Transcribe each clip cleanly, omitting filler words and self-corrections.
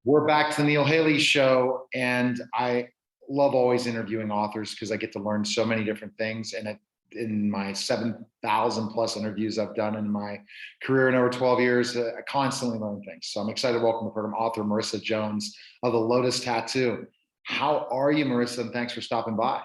We're back to the Neil Haley Show, and I love always interviewing authors because I get to learn so many different things. And in my 7,000 plus interviews I've done in my career in over 12 years, I constantly learn things. So I'm excited to welcome the program author Marisa Jones of the Lotus Tattoo. How are you, Marisa? And thanks for stopping by.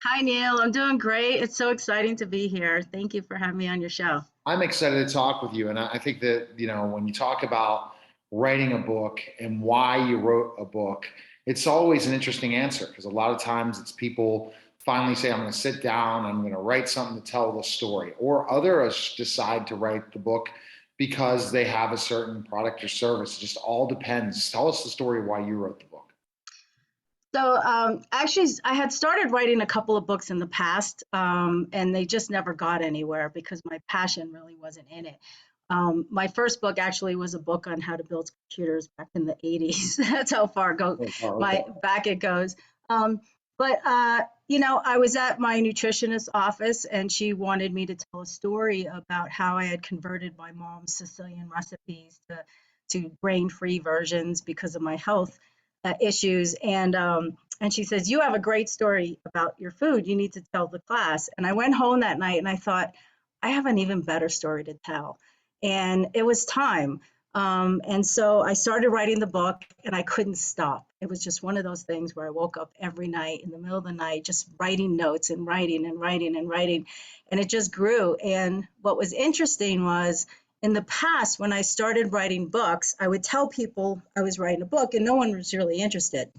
Hi, Neil. I'm doing great. It's so exciting to be here. Thank you for having me on your show. I'm excited to talk with you. And I think that, when you talk about writing a book and why you wrote a book, it's always an interesting answer because a lot of times it's people finally say, I'm going to sit down, I'm going to write something to tell the story. Or others decide to write the book because they have a certain product or service. It just all depends. Tell us the story of why you wrote the book. Actually, I had started writing a couple of books in the past, and they just never got anywhere because my passion really wasn't in it. My first book actually was a book on how to build computers back in the 80s. That's how far Oh, okay. my back it goes. I was at my nutritionist's office, and she wanted me to tell a story about how I had converted my mom's Sicilian recipes to grain-free versions because of my health issues. And she says, "You have a great story about your food. You need to tell the class." And I went home that night and I thought, I have an even better story to tell. And it was time. And so I started writing the book and I couldn't stop. It was just one of those things where I woke up every night in the middle of the night, just writing notes and writing and writing and writing. And it just grew. And what was interesting was in the past, when I started writing books, I would tell people I was writing a book and no one was really interested.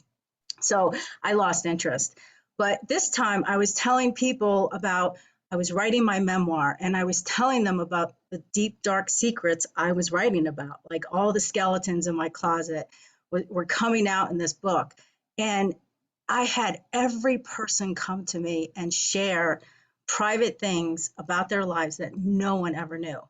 So I lost interest. But this time I was telling people about, I was writing my memoir and I was telling them about the deep, dark secrets I was writing about. Like all the skeletons in my closet were coming out in this book. And I had every person come to me and share private things about their lives that no one ever knew.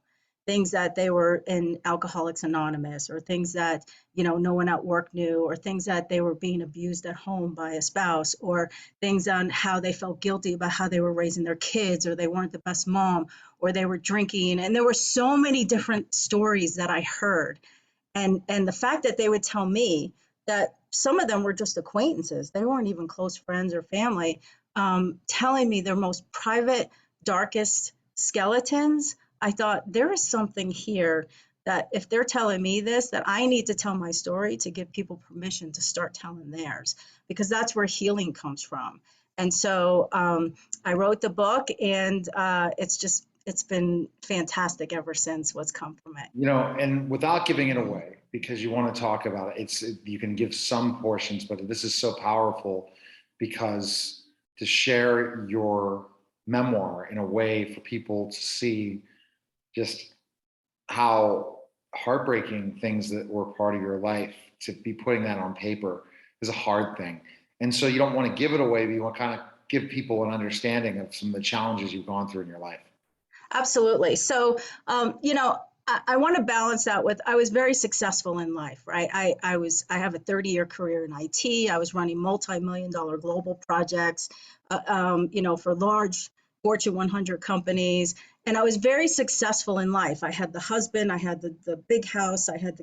Things that they were in Alcoholics Anonymous, or things that no one at work knew, or things that they were being abused at home by a spouse, or things on how they felt guilty about how they were raising their kids, or they weren't the best mom, or they were drinking. And there were so many different stories that I heard. And the fact that they would tell me that some of them were just acquaintances, they weren't even close friends or family, telling me their most private, darkest skeletons, I thought there is something here that if they're telling me this, that I need to tell my story to give people permission to start telling theirs, because that's where healing comes from. And so I wrote the book, and it's been fantastic ever since what's come from it. And without giving it away, because you want to talk about it, you can give some portions, but this is so powerful because to share your memoir in a way for people to see just how heartbreaking things that were part of your life, to be putting that on paper is a hard thing. And so you don't want to give it away, but you want to kind of give people an understanding of some of the challenges you've gone through in your life. Absolutely. So, I want to balance that with, I was very successful in life, right? I have a 30-year career in IT. I was running multi-million dollar global projects, for large Fortune 100 companies. And I was very successful in life. I had the husband, I had the big house, I had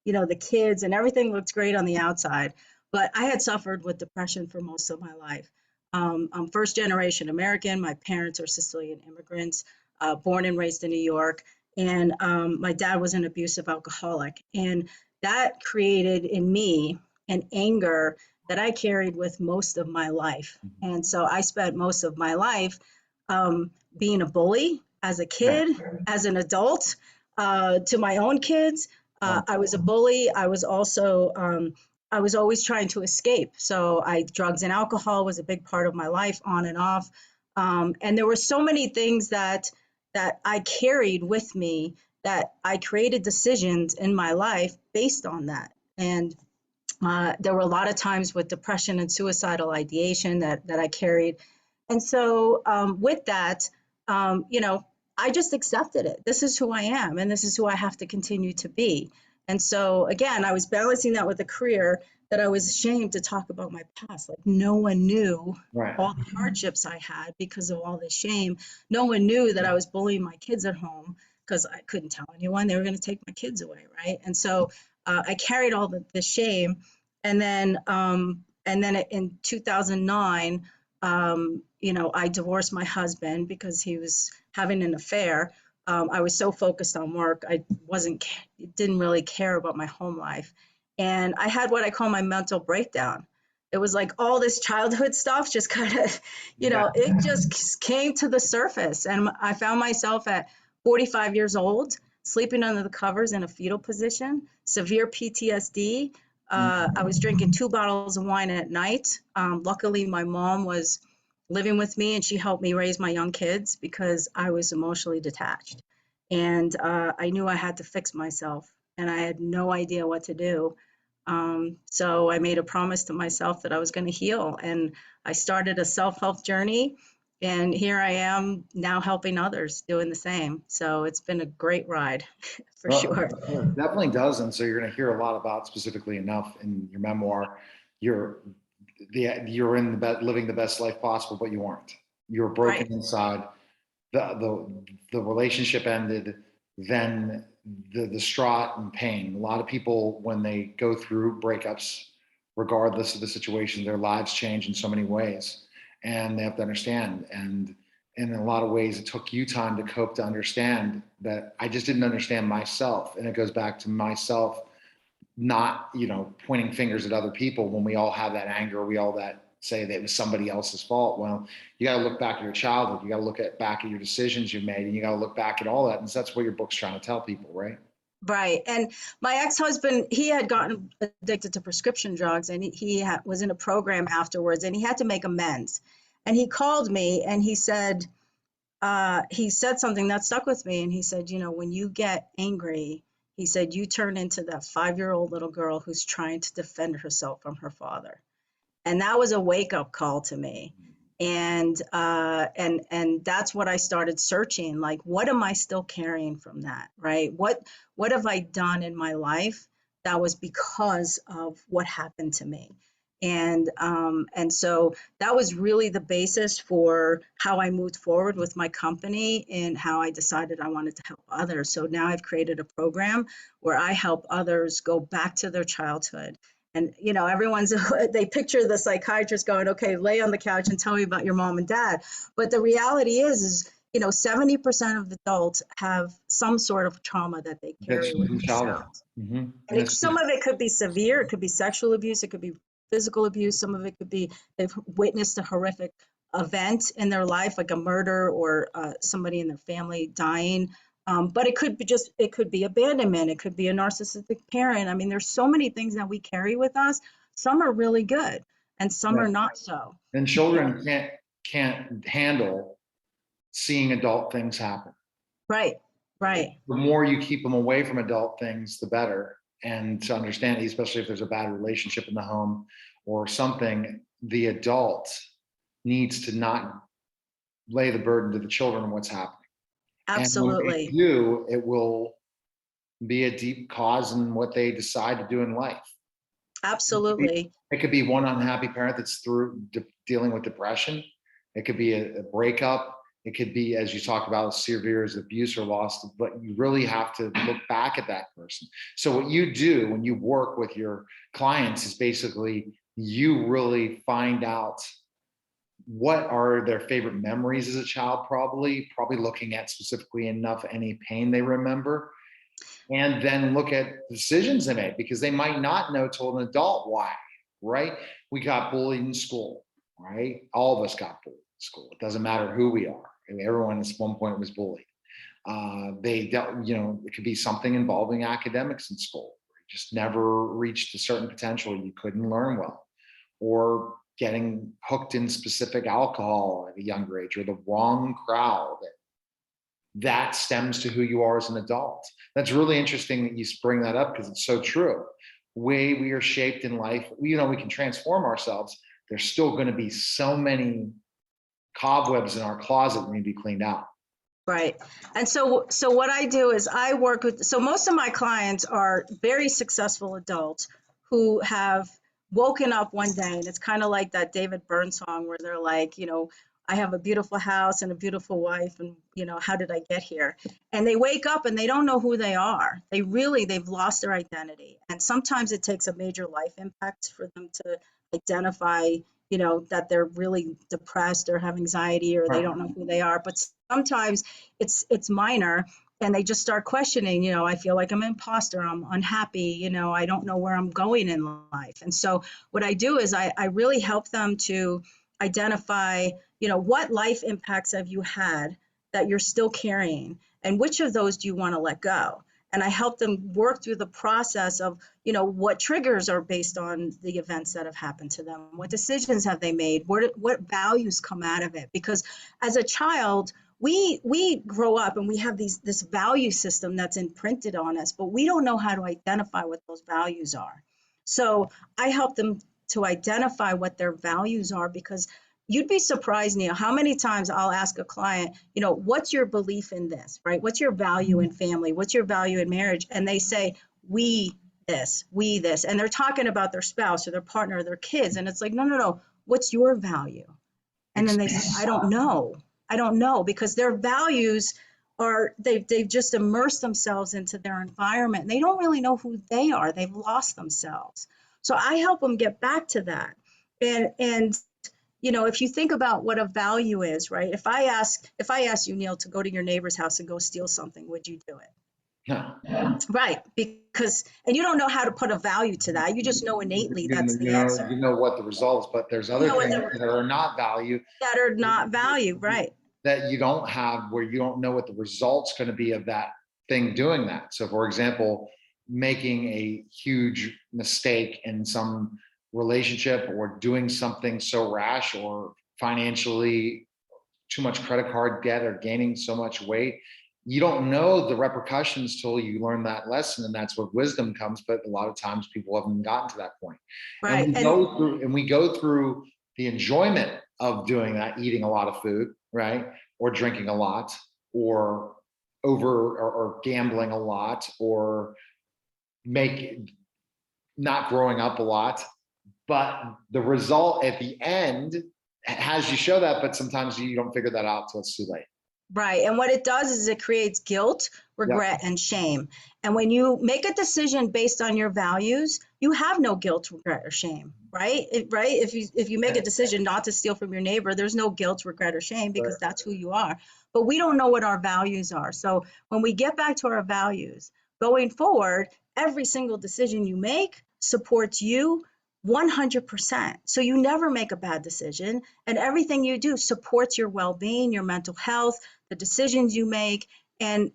the kids, and everything looked great on the outside. But I had suffered with depression for most of my life. I'm first generation American. My parents are Sicilian immigrants, born and raised in New York. And my dad was an abusive alcoholic. And that created in me an anger that I carried with most of my life. And so I spent most of my life being a bully as a kid, as an adult, to my own kids. I was a bully. I was also, I was always trying to escape. So drugs and alcohol was a big part of my life, on and off. And there were so many things that I carried with me, that I created decisions in my life based on that. And there were a lot of times with depression and suicidal ideation that I carried. And so with that, I just accepted it. This is who I am, and this is who I have to continue to be. And so again, I was balancing that with a career that I was ashamed to talk about my past. Like no one knew all the hardships I had because of all this shame. No one knew that I was bullying my kids at home because I couldn't tell anyone. They were going to take my kids away, right? And so I carried all the shame. And then in 2009, I divorced my husband because he was having an affair. I was so focused on work, I didn't really care about my home life. And I had what I call my mental breakdown. It was like all this childhood stuff just kind of, Yeah. it just came to the surface. And I found myself at 45 years old, sleeping under the covers in a fetal position, severe PTSD. I was drinking 2 bottles of wine at night. Luckily, my mom was living with me and she helped me raise my young kids because I was emotionally detached. And I knew I had to fix myself and I had no idea what to do. So I made a promise to myself that I was going to heal. And I started a self-help journey. And here I am now helping others doing the same. So it's been a great ride for Well, sure. it definitely does. And so you're going to hear a lot about specifically enough in your memoir. You're you're in the living the best life possible, but you aren't. You're Right. broken inside. The relationship ended. Then the distraught and pain. A lot of people, when they go through breakups, regardless of the situation, their lives change in so many ways, and they have to understand. And in a lot of ways, it took you time to cope to understand that I just didn't understand myself, and it goes back to myself not, pointing fingers at other people when we all have that anger, we all that say that it was somebody else's fault. Well, you got to look back at your childhood. You got to look back at your decisions you made, and you got to look back at all that. And that's what your book's trying to tell people, right? Right. And my ex-husband, he had gotten addicted to prescription drugs and was in a program afterwards and he had to make amends. And he called me and he said something that stuck with me. And he said, when you get angry, he said, you turn into that 5-year-old little girl who's trying to defend herself from her father. And that was a wake-up call to me. And that's what I started searching, like, what am I still carrying from that, right? What have I done in my life that was because of what happened to me? And so that was really the basis for how I moved forward with my company and how I decided I wanted to help others. So now I've created a program where I help others go back to their childhood. And everyone's they picture the psychiatrist going, okay, lay on the couch and tell me about your mom and dad. But the reality is 70% of adults have some sort of trauma that they That's carry with from childhood. themselves. And And it's some of it could be severe, it could be sexual abuse, it could be physical abuse, some of it could be they've witnessed a horrific event in their life, like a murder or somebody in their family dying. But it could be abandonment, it could be a narcissistic parent. I mean, there's so many things that we carry with us. Some are really good and some yeah. are not so. And children can't handle seeing adult things happen. Right, right. The more you keep them away from adult things, the better. And to understand, especially if there's a bad relationship in the home or something, the adult needs to not lay the burden to the children on what's happening. And when they Absolutely. do, it will be a deep cause in what they decide to do in life. Absolutely. It could be one unhappy parent that's dealing with depression. It could be a breakup. It could be, as you talked about, severe as abuse or loss, but you really have to look back at that person. So what you do when you work with your clients is basically you really find out what are their favorite memories as a child, probably looking at specifically enough any pain they remember, and then look at decisions they made because they might not know till an adult why, right? We got bullied in school, right? All of us got bullied in school. It doesn't matter who we are. I mean, everyone at one point was bullied. They dealt, it could be something involving academics in school. You just never reached a certain potential. You couldn't learn well, or getting hooked in specific alcohol at a younger age, or the wrong crowd. That stems to who you are as an adult. That's really interesting that you bring that up because it's so true. Way we are shaped in life, we can transform ourselves. There's still going to be so many cobwebs in our closet that need to be cleaned out. Right. And so what I do is I work with, so most of my clients are very successful adults who have woken up one day, and it's kind of like that David Byrne song where they're like, I have a beautiful house and a beautiful wife, and how did I get here? And they wake up and they don't know who they are. They've lost their identity. And sometimes it takes a major life impact for them to identify, that they're really depressed or have anxiety or they don't know who they are. But sometimes it's minor, and they just start questioning, I feel like I'm an imposter, I'm unhappy, I don't know where I'm going in life. And so what I do is I really help them to identify, what life impacts have you had that you're still carrying, and which of those do you want to let go? And I help them work through the process of, what triggers are based on the events that have happened to them, what decisions have they made, what values come out of it. Because as a child, we grow up and we have this value system that's imprinted on us, but we don't know how to identify what those values are. So I help them to identify what their values are, because you'd be surprised, Neil, how many times I'll ask a client, what's your belief in this, right? What's your value in family? What's your value in marriage? And they say, we this, and they're talking about their spouse or their partner or their kids. And it's like, no. What's your value? And then they say, I don't know, because their values are, they've just immersed themselves into their environment. And they don't really know who they are. They've lost themselves. So I help them get back to that. And if you think about what a value is, right? If I ask you, Neil, to go to your neighbor's house and go steal something, would you do it? No. Right, and you don't know how to put a value to that. You just know innately that's the answer. You know what the results, but there's other things that are not value. That are not value, right? That you don't have, where you don't know what the result's going to be of that thing doing that. So for example, making a huge mistake in some relationship, or doing something so rash, or financially too much credit card debt, or gaining so much weight. You don't know the repercussions till you learn that lesson, and that's what wisdom comes. But a lot of times people haven't gotten to that point. Right. And we go through the enjoyment of doing that, eating a lot of food, right? Or drinking a lot, or gambling a lot, or not growing up a lot. But the result at the end has you show that, but sometimes you don't figure that out till it's too late. Right. And what it does is it creates guilt, regret, and shame. And when you make a decision based on your values, you have no guilt, regret, or shame, right? If you make a decision not to steal from your neighbor, there's no guilt, regret, or shame, because that's who you are. But we don't know what our values are. So when we get back to our values, going forward, every single decision you make supports you 100%. So you never make a bad decision, and everything you do supports your well-being, your mental health, the decisions you make, and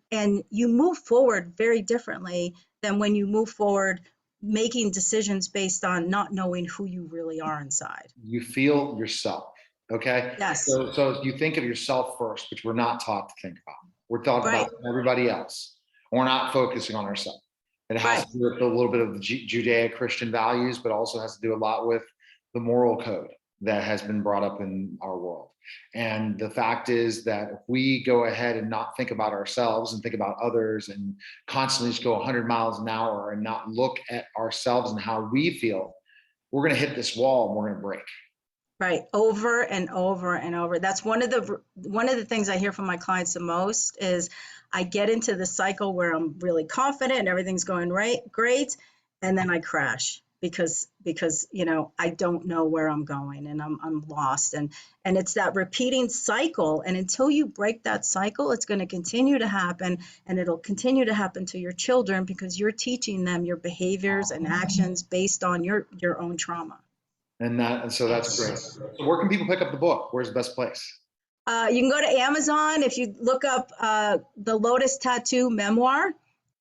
you move forward very differently than when you move forward making decisions based on not knowing who you really are inside. You feel yourself. Okay. Yes. So you think of yourself first, which we're not taught to think about. We're taught about everybody else. We're not focusing on ourselves. It has to do with a little bit of the Judeo-Christian values, but also has to do a lot with the moral code that has been brought up in our world. And the fact is that if we go ahead and not think about ourselves and think about others, and constantly just go 100 miles an hour and not look at ourselves and how we feel, we're going to hit this wall and we're going to break. Right. Over and over and over. That's one of the things I hear from my clients the most is I get into the cycle where I'm really confident and everything's going great, and then I crash because I don't know where I'm going, and I'm lost, and it's that repeating cycle. And until you break that cycle, it's going to continue to happen, and it'll continue to happen to your children, because you're teaching them your behaviors and actions based on your own trauma. And so that's great. So where can people pick up the book? Where's the best place? You can go to Amazon. If you look up the Lotus Tattoo memoir,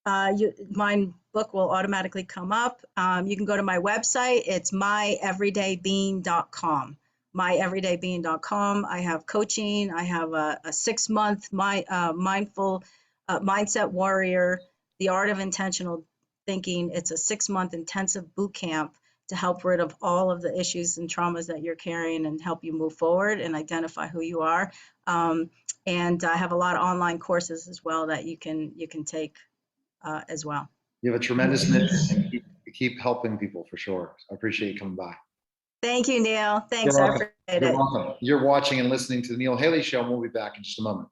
my book will automatically come up. You can go to my website. It's myeverydaybeing.com. myeverydaybeing.com. I have coaching. I have a 6-month mindful mindset warrior, the art of intentional thinking. It's a 6-month intensive boot camp to help rid of all of the issues and traumas that you're carrying and help you move forward and identify who you are. And I have a lot of online courses as well that you can take as well. You have a tremendous mission, and keep helping people for sure. I appreciate you coming by. Thank you, Neil. Thanks. You're I welcome. appreciate You're it. welcome. You're watching and listening to the Neil Haley Show, and we'll be back in just a moment.